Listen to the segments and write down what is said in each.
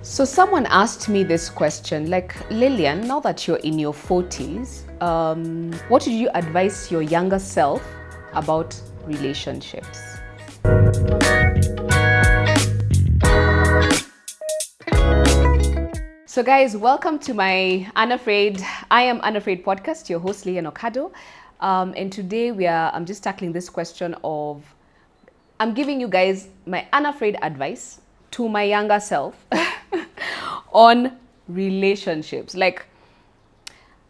So someone asked me this question, like, Lillian, now that you're in your 40s, what did you advise your younger self about relationships? So guys, welcome to my I Am Unafraid podcast, your host Lillian Okado. And today I'm just tackling this question of, I'm giving you guys my unafraid advice to my younger self on relationships. Like,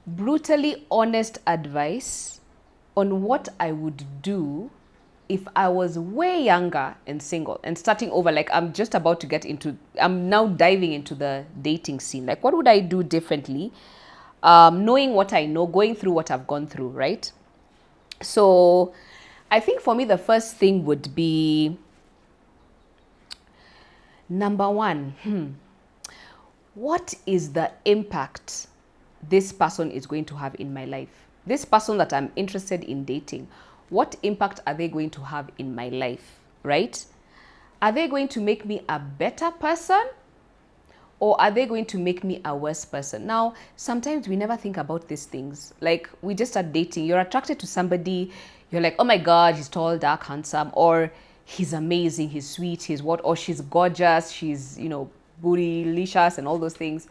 brutally honest advice on what I would do if I was way younger and single and starting over. Like, I'm now diving into the dating scene. Like, what would I do differently? Knowing what I know, going through what I've gone through, right? So I think for me, the first thing would be, number one, what is the impact this person is going to have in my life? This person that I'm interested in dating, what impact are they going to have in my life, right? Are they going to make me a better person, or are they going to make me a worse person? Now, sometimes we never think about these things. Like, we just start dating. You're attracted to somebody. You're like, oh my God, he's tall, dark, handsome, or he's amazing, he's sweet, he's what, or she's gorgeous, she's, bootylicious and all those things.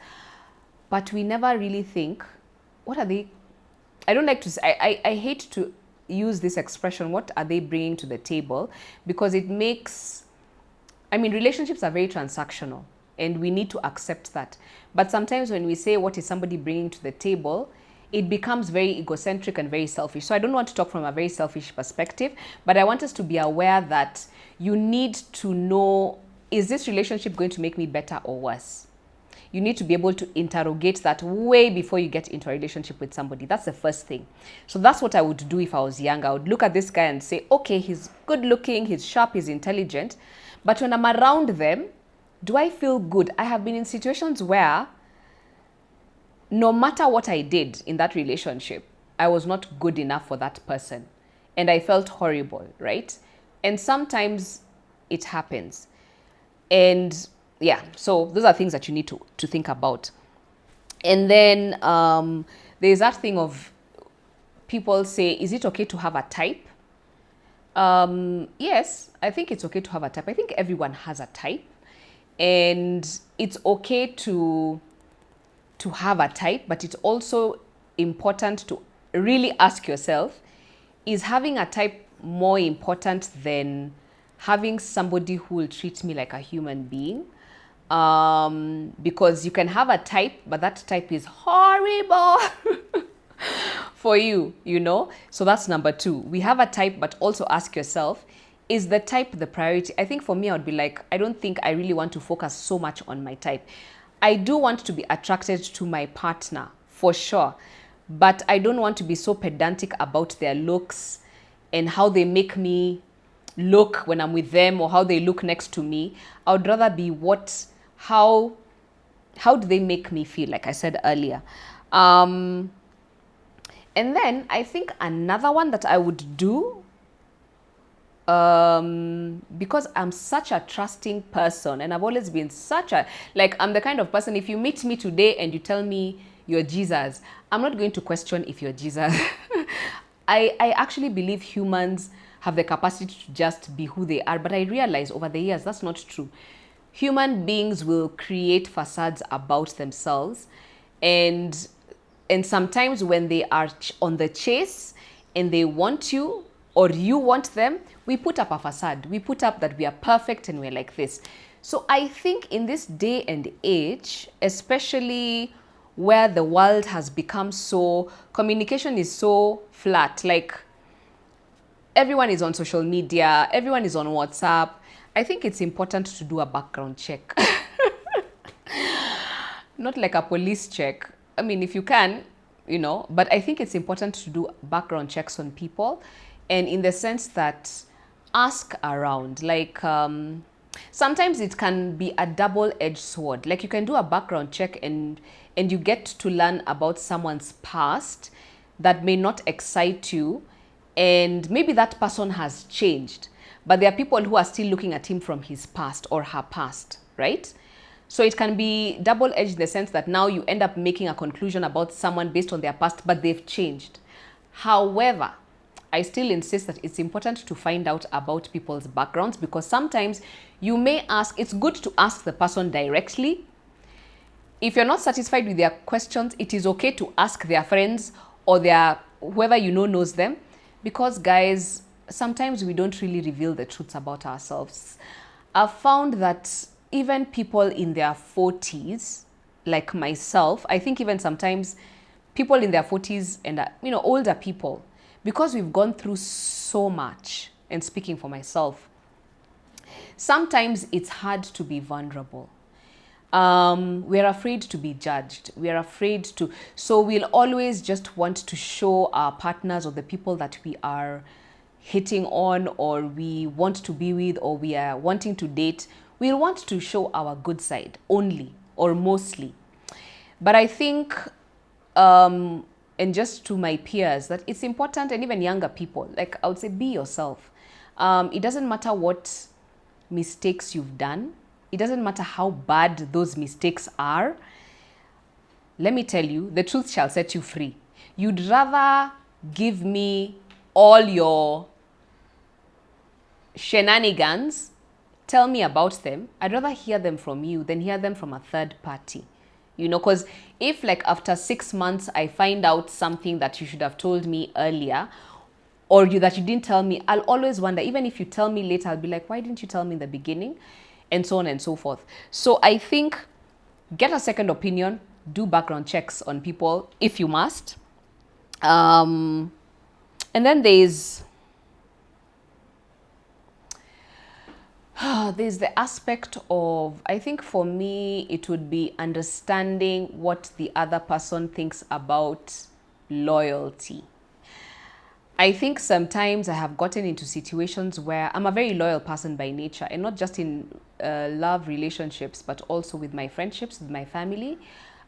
But we never really think, what are they? I don't like to say, I hate to use this expression, what are they bringing to the table? Because relationships are very transactional and we need to accept that. But sometimes when we say, what is somebody bringing to the table, it becomes very egocentric and very selfish. So I don't want to talk from a very selfish perspective, but I want us to be aware that you need to know, is this relationship going to make me better or worse? You need to be able to interrogate that way before you get into a relationship with somebody. That's the first thing. So that's what I would do if I was younger. I would look at this guy and say, okay, he's good looking, he's sharp, he's intelligent. But when I'm around them, do I feel good? I have been in situations where no matter what I did in that relationship, I was not good enough for that person. And I felt horrible, right? And sometimes it happens. And yeah, so those are things that you need to think about. And then there's that thing of, people say, is it okay to have a type? Yes, I think it's okay to have a type. I think everyone has a type. And it's okay to have a type, but it's also important to really ask yourself, is having a type more important than having somebody who will treat me like a human being? Because you can have a type, but that type is horrible for you, So that's number two. We have a type, but also ask yourself, is the type the priority? I think for me, I would be like, I don't think I really want to focus so much on my type. I do want to be attracted to my partner, for sure. But I don't want to be so pedantic about their looks and how they make me look when I'm with them, or how they look next to me. I would rather be how do they make me feel, like I said earlier. And then I think another one that I would do, because I'm such a trusting person, and I've always been I'm the kind of person, if you meet me today and you tell me you're Jesus, I'm not going to question if you're Jesus. I actually believe humans have the capacity to just be who they are, but I realize over the years that's not true. Human beings will create facades about themselves, and sometimes when they are on the chase and they want you, or you want them, we put up a facade. We put up that we are perfect and we're like this. So I think in this day and age, especially where the world has become communication is so flat, like everyone is on social media, everyone is on WhatsApp, I think it's important to do a background check. Not like a police check. I mean, if you can, but I think it's important to do background checks on people. And in the sense that, ask around. Like, sometimes it can be a double-edged sword. Like, you can do a background check and you get to learn about someone's past that may not excite you. And maybe that person has changed, but there are people who are still looking at him from his past or her past, right? So it can be double-edged in the sense that now you end up making a conclusion about someone based on their past, but they've changed. However, I still insist that it's important to find out about people's backgrounds, because sometimes you may ask, it's good to ask the person directly. If you're not satisfied with their questions, it is okay to ask their friends or their whoever you know knows them, because guys, sometimes we don't really reveal the truths about ourselves. I've found that even people in their 40s, like myself, I think even sometimes people in their 40s and older people, because we've gone through so much, and speaking for myself, sometimes it's hard to be vulnerable. We're afraid to be judged. We're afraid to, so we'll always just want to show our partners or the people that we are hitting on, or we want to be with, or we are wanting to date. We'll want to show our good side only or mostly. But I think, and just to my peers, that it's important, and even younger people, like I would say, be yourself. It doesn't matter what mistakes you've done. It doesn't matter how bad those mistakes are. Let me tell you, the truth shall set you free. You'd rather give me all your shenanigans, tell me about them. I'd rather hear them from you than hear them from a third party. Because if like after 6 months I find out something that you should have told me earlier, or that you didn't tell me, I'll always wonder. Even if you tell me later, I'll be like, why didn't you tell me in the beginning? And so on and so forth. So I think get a second opinion, do background checks on people if you must. And then there's the aspect of, I think for me, it would be understanding what the other person thinks about loyalty. I think sometimes I have gotten into situations where I'm a very loyal person by nature, and not just in love relationships, but also with my friendships, with my family.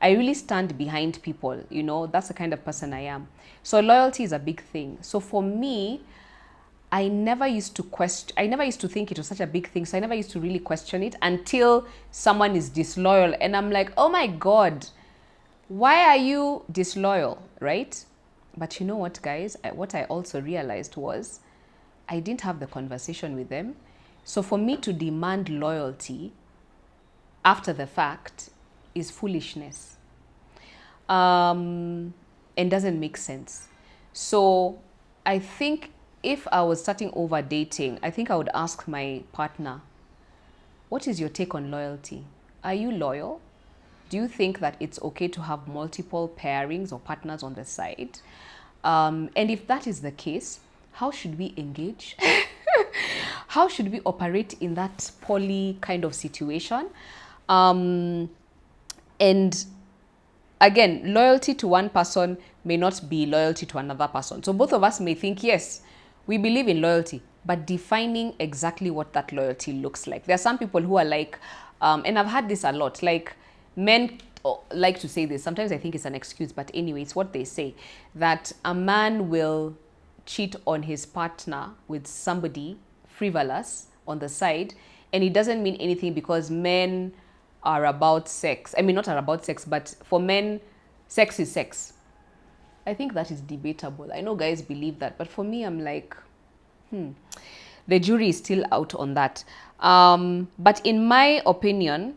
I really stand behind people, that's the kind of person I am. So loyalty is a big thing. So for me, I never used to think it was such a big thing. So I never used to really question it until someone is disloyal. And I'm like, oh my God, why are you disloyal, right? But you know what, guys? What I also realized was I didn't have the conversation with them. So for me to demand loyalty after the fact is foolishness, and doesn't make sense. So I think if I was starting over dating, I think I would ask my partner, what is your take on loyalty? Are you loyal? Do you think that it's okay to have multiple pairings or partners on the side? And if that is the case, how should we engage? How should we operate in that poly kind of situation? And again, loyalty to one person may not be loyalty to another person. So both of us may think, yes, we believe in loyalty, but defining exactly what that loyalty looks like. There are some people who are like, and I've had this a lot, like men like to say this. Sometimes I think it's an excuse, but anyway, it's what they say, that a man will cheat on his partner with somebody frivolous on the side, and it doesn't mean anything because men are about sex. I mean, not are about sex, but for men, sex is sex. I think that is debatable. I know guys believe that, but for me, I'm like, the jury is still out on that. But in my opinion,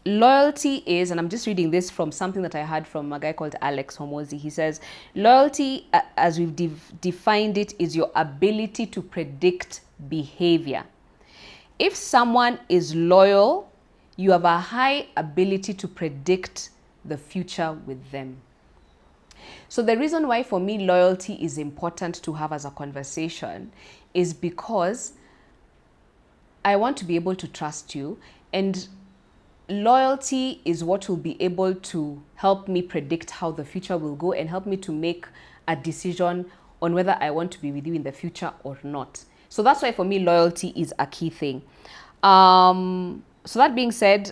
loyalty is, and I'm just reading this from something that I heard from a guy called Alex Homozi. He says, loyalty, as we've defined it, is your ability to predict behavior. If someone is loyal, you have a high ability to predict the future with them. So the reason why for me loyalty is important to have as a conversation is because I want to be able to trust you, and loyalty is what will be able to help me predict how the future will go and help me to make a decision on whether I want to be with you in the future or not. So that's why for me loyalty is a key thing. So that being said,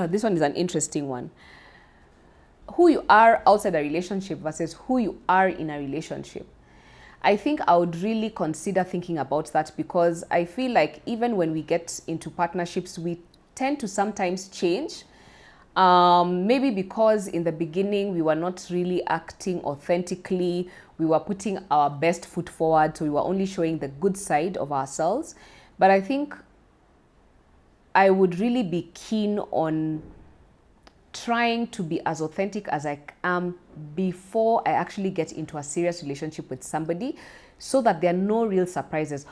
this one is an interesting one. Who you are outside a relationship versus who you are in a relationship. I think I would really consider thinking about that, because I feel like even when we get into partnerships, we tend to sometimes change. Maybe because in the beginning we were not really acting authentically, we were putting our best foot forward, so we were only showing the good side of ourselves. But I think I would really be keen on trying to be as authentic as I am before I actually get into a serious relationship with somebody, so that there are no real surprises.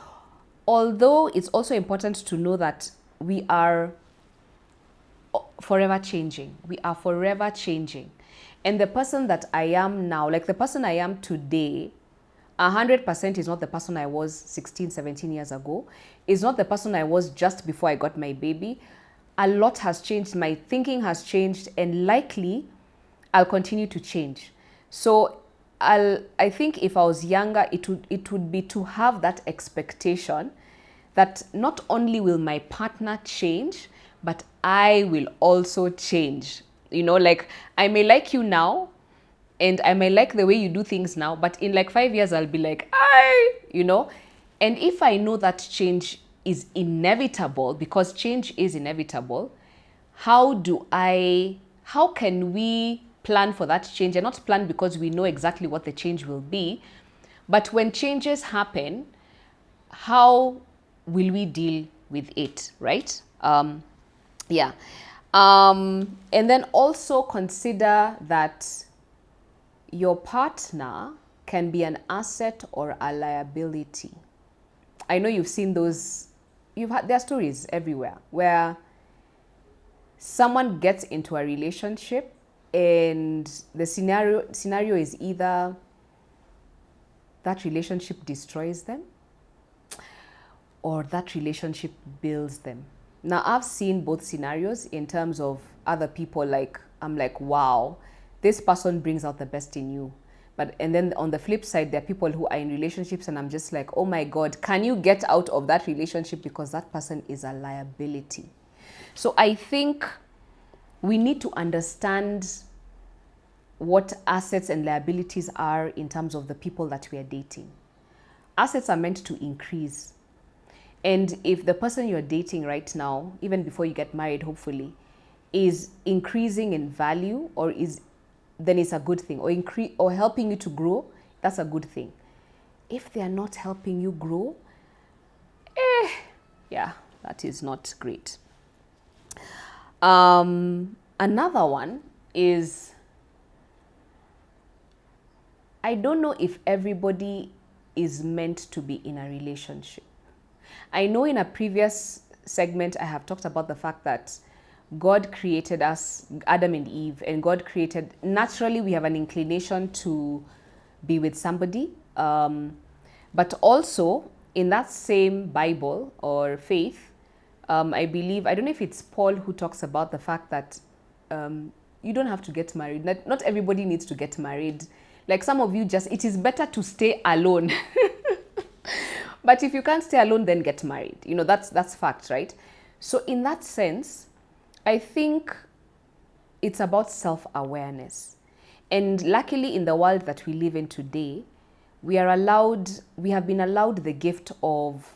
Although it's also important to know that we are forever changing. We are forever changing. And the person that I am now, like the person I am today, 100% is not the person I was 16, 17 years ago. Is not the person I was just before I got my baby. A lot has changed. My thinking has changed, and likely I'll continue to change. So I think if I was younger, it would be to have that expectation that not only will my partner change, but I will also change. You know, like I may like you now, and I may like the way you do things now, but in like 5 years, I'll be like, you know. And if I know that change is inevitable, because change is inevitable, how can we plan for that change? And not plan because we know exactly what the change will be, but when changes happen, how will we deal with it, right? Yeah. And then also consider that your partner can be an asset or a liability. I know you've seen those, there are stories everywhere where someone gets into a relationship and the scenario is either that relationship destroys them or that relationship builds them. Now, I've seen both scenarios in terms of other people. Like, I'm like, wow, this person brings out the best in you. And then on the flip side, there are people who are in relationships and I'm just like, oh my God, can you get out of that relationship, because that person is a liability. So I think we need to understand what assets and liabilities are in terms of the people that we are dating. Assets are meant to increase. And if the person you're dating right now, even before you get married, hopefully, is increasing in value, then it's a good thing, or helping you to grow, that's a good thing. If they are not helping you grow, yeah, that is not great. Another one is, I don't know if everybody is meant to be in a relationship. I know in a previous segment I have talked about the fact that God created us, Adam and Eve, and God created, naturally we have an inclination to be with somebody. But also in that same Bible or faith, I believe, I don't know if it's Paul who talks about the fact that you don't have to get married. Not everybody needs to get married. Like some of you it is better to stay alone. But if you can't stay alone, then get married. You know, that's fact, right? So in that sense, I think it's about self-awareness. And luckily in the world that we live in today, we have been allowed the gift of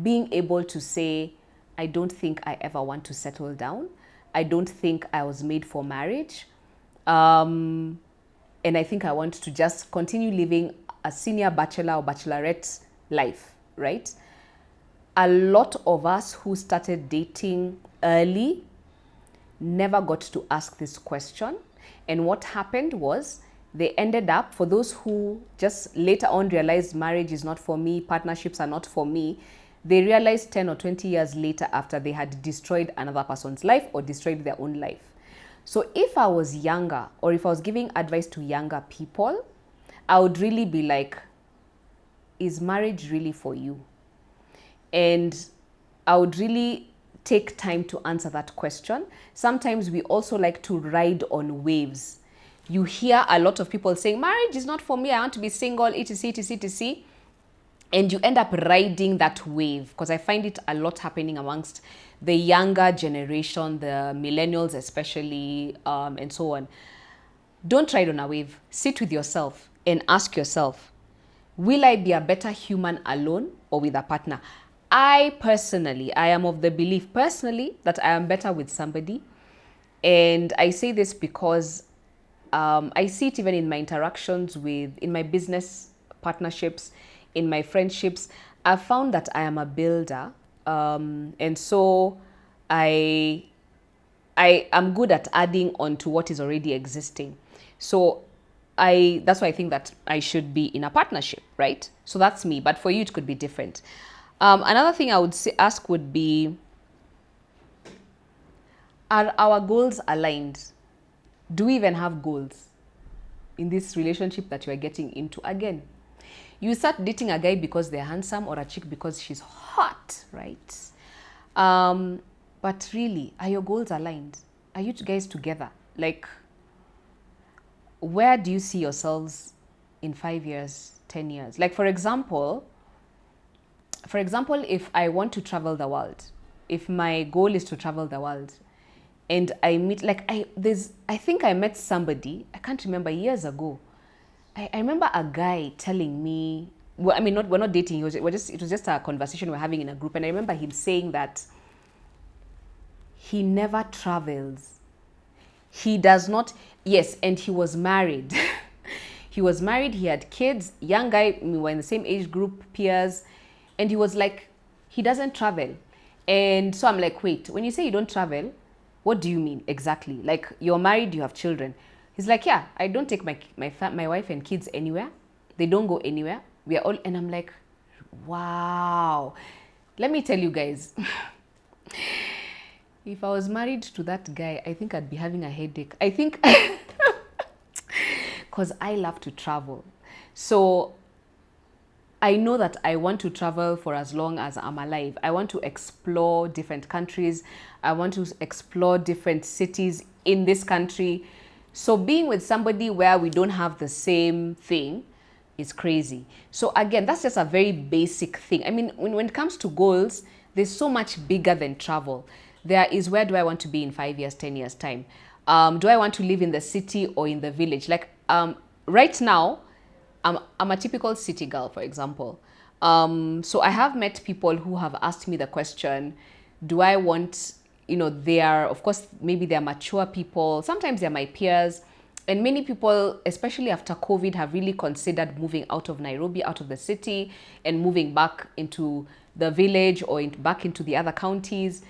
being able to say, I don't think I ever want to settle down. I don't think I was made for marriage. And I think I want to just continue living a senior bachelor or bachelorette life, right? A lot of us who started dating early never got to ask this question. And what happened was they ended up, for those who just later on realized marriage is not for me, partnerships are not for me, they realized 10 or 20 years later after they had destroyed another person's life or destroyed their own life. So if I was younger, or if I was giving advice to younger people, I would really be like, is marriage really for you? And I would really take time to answer that question. Sometimes we also like to ride on waves. You hear a lot of people saying, marriage is not for me, I want to be single, etc, etc, etc. And you end up riding that wave, because I find it a lot happening amongst the younger generation, the millennials especially, and so on. Don't ride on a wave. Sit with yourself and ask yourself, Will I be a better human alone or with a partner? I am of the belief personally that I am better with somebody. And I say this because I see it even in my interactions in my business partnerships, in my friendships. I've found that I am a builder. And so I I am good at adding on to what is already existing. So that's why I think that I should be in a partnership, right? So that's me. But for you, it could be different. Another thing I would ask would be, are our goals aligned? Do we even have goals in this relationship that you are getting into? Again, you start dating a guy because they're handsome or a chick because she's hot, right? But really, are your goals aligned? Are you guys together? Like, where do you see yourselves in 5 years, 10 years? Like, for example, if I want to travel the world, if my goal is to travel the world, and I meet, like, I think I met somebody, I can't remember, years ago. I remember a guy telling me, well, I mean, we're not dating. It was just a conversation we're having in a group, and I remember him saying that he never travels. He does not. Yes, and he was married. He was married. He had kids. Young guy. We were in the same age group, peers, and he was like, he doesn't travel. And so I'm like, wait, when you say you don't travel, what do you mean exactly? Like, you're married, you have children. He's like, yeah, I don't take my wife and kids anywhere. They don't go anywhere. We are all, and I'm like, wow. Let me tell you guys, if I was married to that guy, I think I'd be having a headache. I think, because I love to travel. So I know that I want to travel for as long as I'm alive. I want to explore different countries. I want to explore different cities in this country. So being with somebody where we don't have the same thing is crazy. So again, that's just a very basic thing. I mean, when it comes to goals, there's so much bigger than travel. There is, where do I want to be in 5 years, 10 years time? Do I want to live in the city or in the village? Like, right now, I'm a typical city girl, for example. So I have met people who have asked me the question, do I want, they are, of course, maybe they're mature people. Sometimes they're my peers. And many people, especially after COVID, have really considered moving out of Nairobi, out of the city, and moving back into the village or back into the other counties.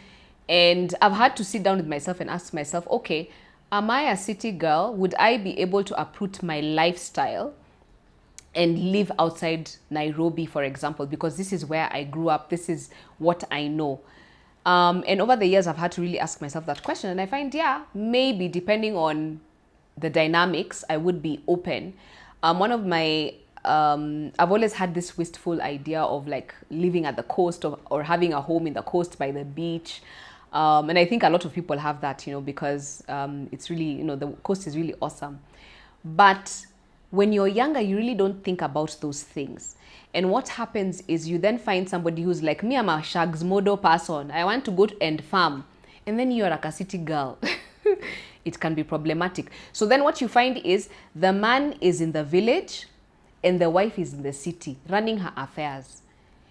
And I've had to sit down with myself and ask myself, okay, am I a city girl? Would I be able to uproot my lifestyle and live outside Nairobi, for example, because this is where I grew up, this is what I know. And over the years, I've had to really ask myself that question. And I find, yeah, maybe depending on the dynamics, I would be open. I've always had this wistful idea of like living at the coast or having a home in the coast by the beach. And I think a lot of people have that, because it's really, the coast is really awesome. But when you're younger, you really don't think about those things. And what happens is you then find somebody who's like, me, I'm a shags model person. I want to go and farm. And then you're like a city girl. It can be problematic. So then what you find is the man is in the village and the wife is in the city running her affairs.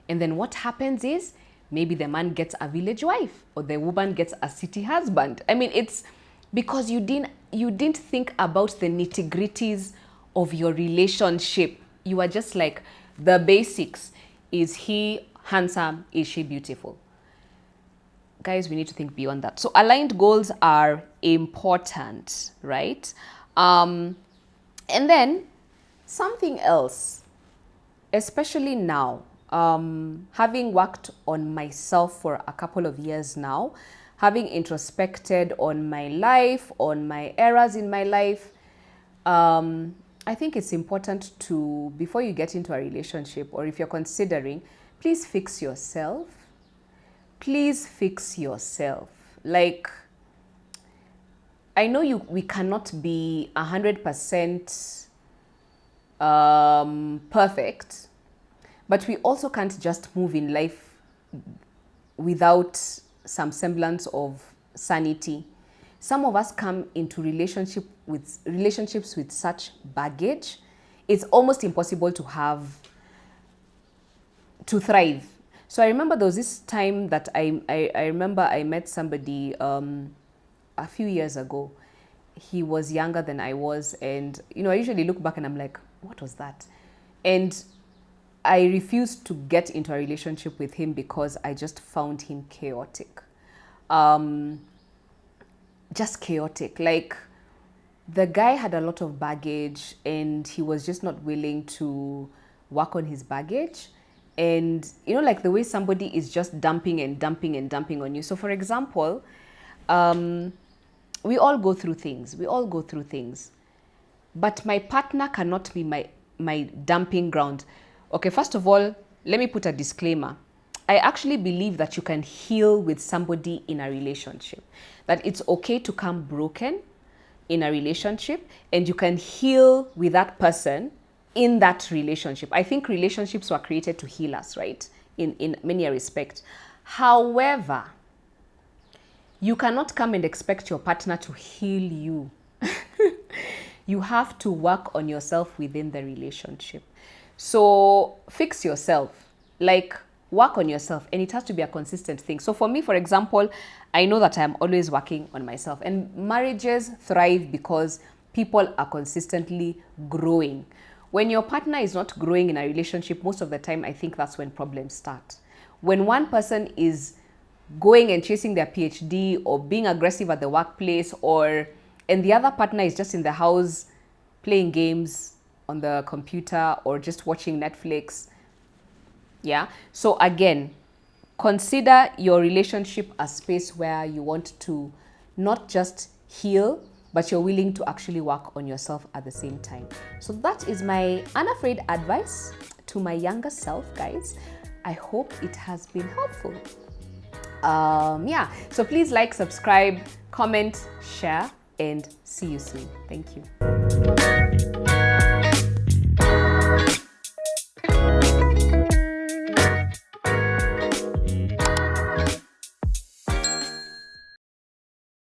And then what happens is maybe the man gets a village wife or the woman gets a city husband. I mean, it's because you didn't think about the nitty-gritties of your relationship. You are just like, the basics. Is he handsome? Is she beautiful? Guys, we need to think beyond that. So aligned goals are important, right? And then something else, especially now, having worked on myself for a couple of years now, having introspected on my life, on my errors in my life, I think it's important to, before you get into a relationship or if you're considering, please fix yourself. Please fix yourself. Like, I know we cannot be 100% perfect, but we also can't just move in life without some semblance of sanity. Some of us come into relationships with such baggage. It's almost impossible to have to thrive. So I remember there was this time that I remember I met somebody a few years ago. He was younger than I was, and I usually look back and I'm like, what was that? And I refused to get into a relationship with him because I just found him chaotic. Just chaotic. Like, the guy had a lot of baggage and he was just not willing to work on his baggage. And like the way somebody is just dumping and dumping and dumping on you. So for example, we all go through things. But my partner cannot be my dumping ground. Okay, first of all, let me put a disclaimer. I actually believe that you can heal with somebody in a relationship. That it's okay to come broken in a relationship, and you can heal with that person in that relationship. I think relationships were created to heal us, right? In many respects. However, you cannot come and expect your partner to heal you. You have to work on yourself within the relationship. So fix yourself, like work on yourself, and it has to be a consistent thing. So for me, for example, I know that I'm always working on myself, and marriages thrive because people are consistently growing. When your partner is not growing in a relationship, most of the time, I think that's when problems start. When one person is going and chasing their PhD or being aggressive at the workplace, and the other partner is just in the house playing games on the computer or just watching Netflix. Yeah. So again, consider your relationship a space where you want to not just heal, but you're willing to actually work on yourself at the same time. So that is my unafraid advice to my younger self, guys. I hope it has been helpful. So please like, subscribe, comment, share, and see you soon. Thank you.